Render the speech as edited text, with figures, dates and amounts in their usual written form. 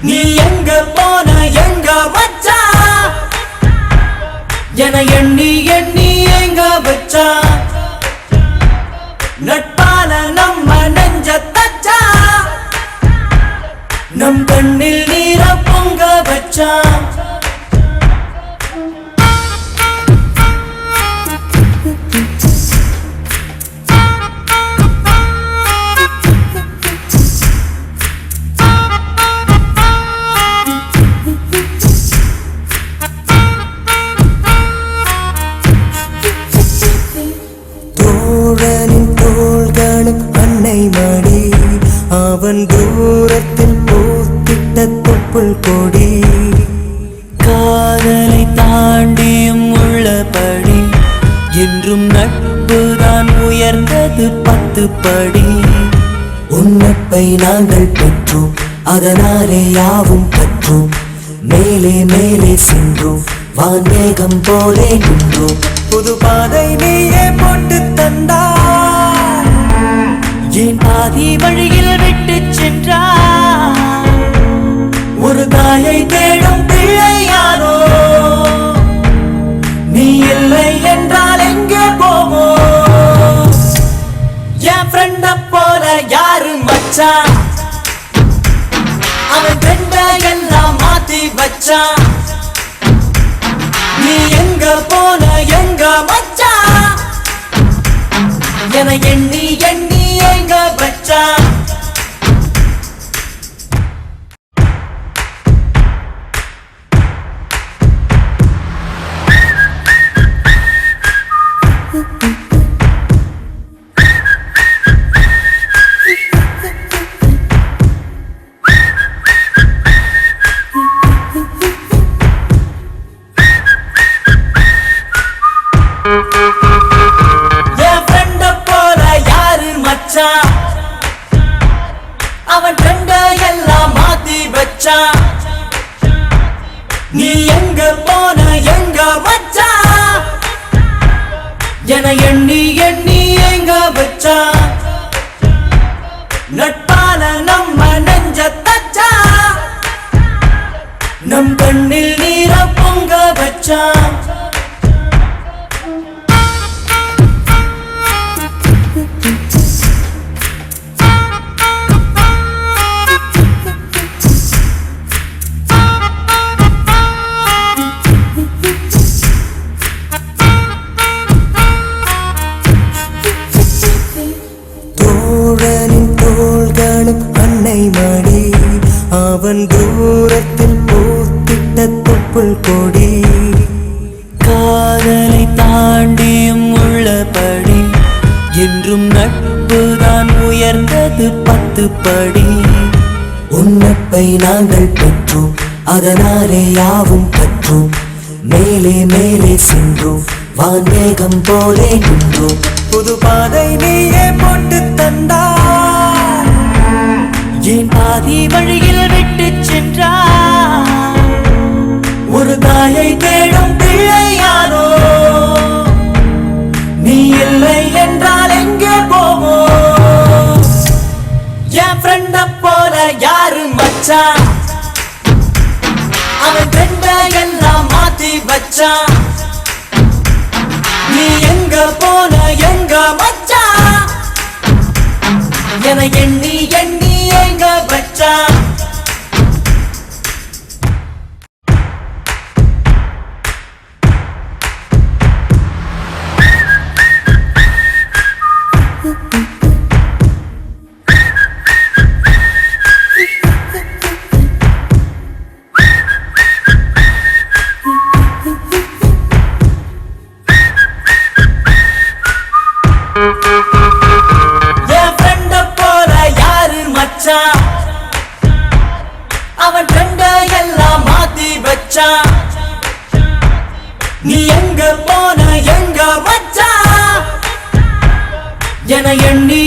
நீ எங்க போன எங்க மச்சான் என எண்ணி எண்ணி எங்க வச்சா நட்பால நம்ம நெஞ்ச தச்சா நம் கண்ணில் நீர பொங்க வச்சா அவன் தூரத்தில் பூத்திட்ட தொப்புள் கொடி காதலை தாண்டியும் உள்ளபடி என்றும் நட்புதான் உயர்ந்தது 10 படி உன் நட்பை நாங்கள் பெற்றோம் அதனாலே யாவும் கற்றோம் மேலே மேலே சென்றோம் வான்மேகம் போலே நின்றோம் புது பாதை நீயே போட்டு தந்தாய் என் பாதி வழியில் விட்டு சென்றாய் ஒரு தாயை தேடும் பிள்ளையாரோ நீ இல்லை என்றால் எங்கே போவோம் என் ஃப்ரெண்ட போல யாரு மச்சான் அவன் ஃப்ரெண்ட எல்லாம் மாத்தி வச்சான் நீ எங்க போன எங்க மச்சான் என எண்ணி எண்ணி எங்க வச்சா அவன் ஃப்ரெண்ட எல்லாம் மாத்தி வச்சா நீ எங்க போன எங்க மச்சான் என எண்ணி எண்ணி எங்க வச்சா நட்பால நம்ம நெஞ்ச தச்சா நம் கண்ணில் நீர பொங்க வச்சா அவன் தூரத்தில் பூத்திட்ட தொப்புள் கொடி காதலை தாண்டியும் உள்ளபடி என்றும் நட்புதான் உயர்ந்தது 10 படி உன் நட்பை நாங்கள் பெற்றோம் அதனாலே யாவும் கற்றோம் மேலே மேலே சென்றோம் வான்மேகம் போலே நின்றோம் புது பாதை நீயே போட்டு தந்தாய் என் பாதி வழியில் விட்டு சென்றாய் ஒரு தாயை தேடும் பிள்ளையாரோ நீ இல்லை என்றால் எங்கே போவோம் என் ஃப்ரெண்ட போல யாரு மச்சான் அவன் ஃப்ரெண்ட எல்லாம் மாத்தி வச்சான் நீ எங்க போன எங்க மச்சான் என எண்ணி எண்ணி எங்க வச்சா அவன் ஃப்ரெண்ட எல்லாம் மாத்தி வச்சா நீ எங்க போன எங்க மச்சான் என எண்ணி